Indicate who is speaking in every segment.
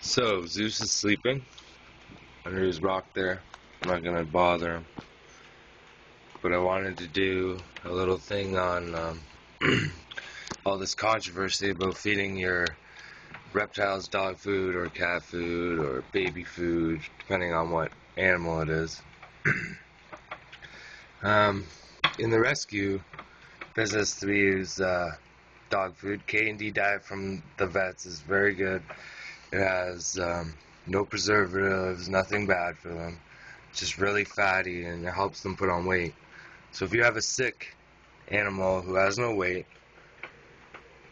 Speaker 1: So, Zeus is sleeping under his rock there. I'm not going to bother him. But I wanted to do a little thing on all this controversy about feeding your reptiles dog food or cat food or baby food, depending on what animal it is. In the rescue business, we use dog food. K&D diet from the vets is very good. It has no preservatives, nothing bad for them. It's just really fatty and it helps them put on weight. So if you have a sick animal who has no weight,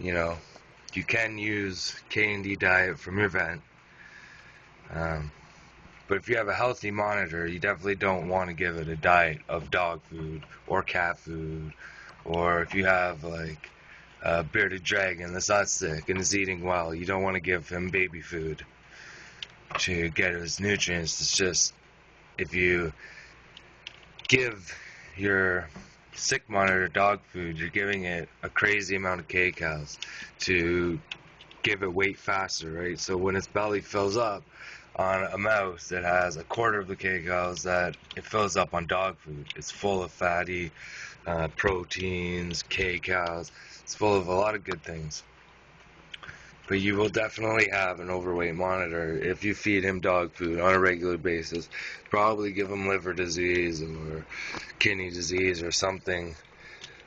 Speaker 1: you can use K&D diet from your vet. But if you have a healthy monitor, you definitely don't want to give it a diet of dog food or cat food. Or if you have like a bearded dragon that's not sick and is eating well, you don't want to give him baby food to get his nutrients. It's just, if you give your sick monitor dog food, you're giving it a crazy amount of kcals to give it weight faster, right? So when its belly fills up on a mouse, it has a quarter of the kcals that it fills up on dog food. It's full of fatty proteins, kcals. It's full of a lot of good things. But you will definitely have an overweight monitor if you feed him dog food on a regular basis. Probably give him liver disease or kidney disease or something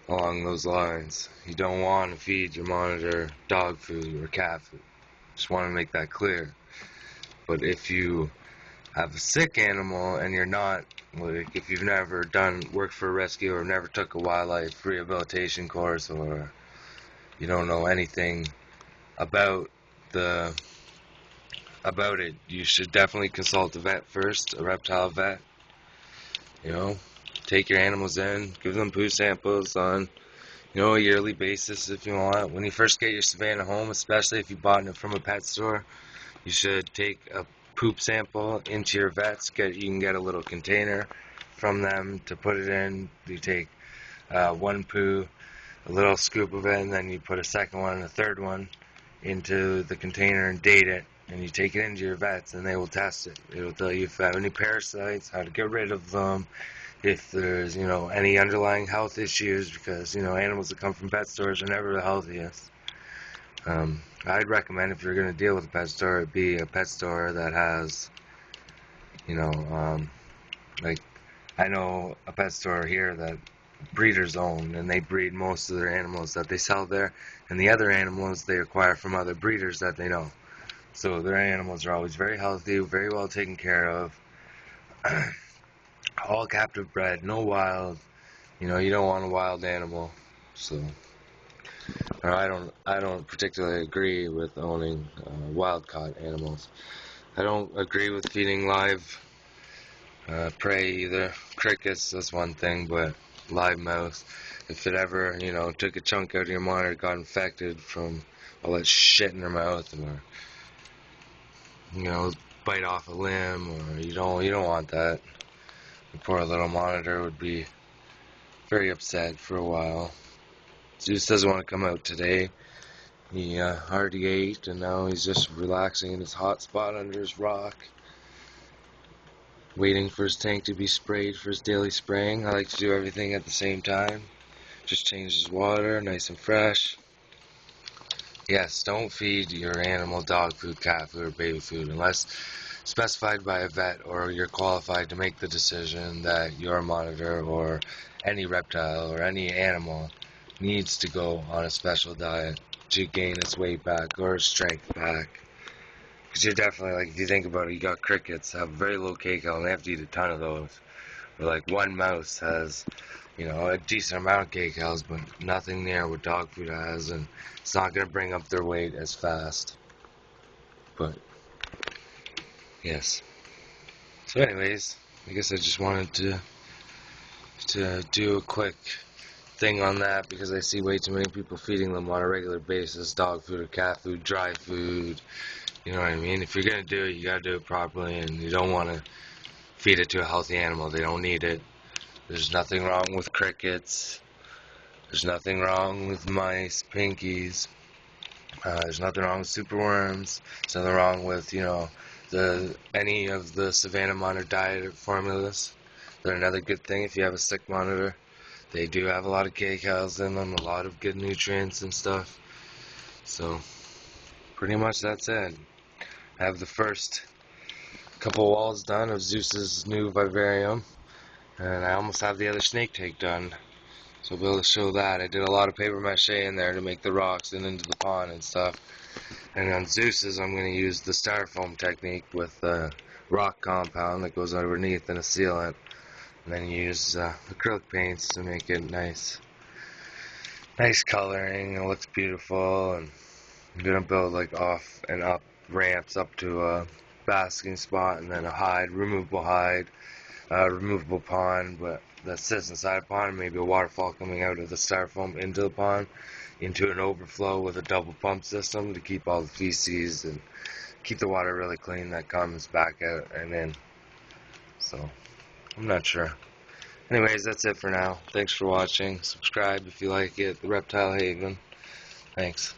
Speaker 1: along those lines. You don't want to feed your monitor dog food or cat food. Just want to make that clear. But if you have a sick animal and you're not, like if you've never worked for a rescue or never took a wildlife rehabilitation course, or you don't know anything about it, you should definitely consult a vet first, a reptile vet. Take your animals in, give them poo samples on a yearly basis if you want. When you first get your Savannah home, especially if you bought it from a pet store, you should take a poop sample into your vets. You can get a little container from them to put it in. You take one poo, a little scoop of it, and then you put a second one and a third one into the container and date it, and you take it into your vets and they will test it. It will tell you if you have any parasites, how to get rid of them, if there's any underlying health issues, because animals that come from pet stores are never the healthiest. I'd recommend, if you're going to deal with a pet store, it be a pet store that has like, I know a pet store here that breeders own, and they breed most of their animals that they sell there, and the other animals they acquire from other breeders that they know. So their animals are always very healthy, very well taken care of, all captive bred, no wild. You don't want a wild animal. So I don't particularly agree with owning wild caught animals. I don't agree with feeding live prey either. Crickets, that's one thing, but live mouse, if it ever took a chunk out of your monitor, got infected from all that shit in their mouth, or bite off a limb, or you don't want that. The poor little monitor would be very upset for a while. Zeus doesn't want to come out today. He already ate, and now he's just relaxing in his hot spot under his rock, waiting for his tank to be sprayed for his daily spraying. I like to do everything at the same time. Just change his water, nice and fresh. Yes, don't feed your animal dog food, cat food, or baby food unless specified by a vet or you're qualified to make the decision that your monitor or any reptile or any animal needs to go on a special diet to gain its weight back or strength back. Because you're definitely, like, if you think about it, you got crickets have very low kcal and they have to eat a ton of those. Or like one mouse has a decent amount of kcals, but nothing near what dog food has, and it's not going to bring up their weight as fast. But yes. So anyways, I guess I just wanted to do a quick thing on that, because I see way too many people feeding them on a regular basis, dog food or cat food, dry food. You know what I mean? If you're going to do it, you got to do it properly, and you don't want to feed it to a healthy animal. They don't need it. There's nothing wrong with crickets. There's nothing wrong with mice, pinkies. There's nothing wrong with superworms. There's nothing wrong with, any of the Savannah monitor diet formulas. They're another good thing if you have a sick monitor. They do have a lot of K-cals in them, a lot of good nutrients and stuff. So, pretty much that's it. I have the first couple walls done of Zeus's new vivarium, and I almost have the other snake tank done. So I'll be able to show that. I did a lot of paper mache in there to make the rocks and into the pond and stuff. And on Zeus's, I'm going to use the styrofoam technique with rock compound that goes underneath and a sealant. And then use acrylic paints to make it nice coloring. It looks beautiful. And I'm going to build like off and up ramps up to a basking spot, and then a removable pond, but that sits inside a pond, maybe a waterfall coming out of the styrofoam into the pond, into an overflow with a double pump system to keep all the feces and keep the water really clean that comes back out and in. So, I'm not sure. Anyways, that's it for now. Thanks for watching. Subscribe if you like it. The Reptile Haven. Thanks.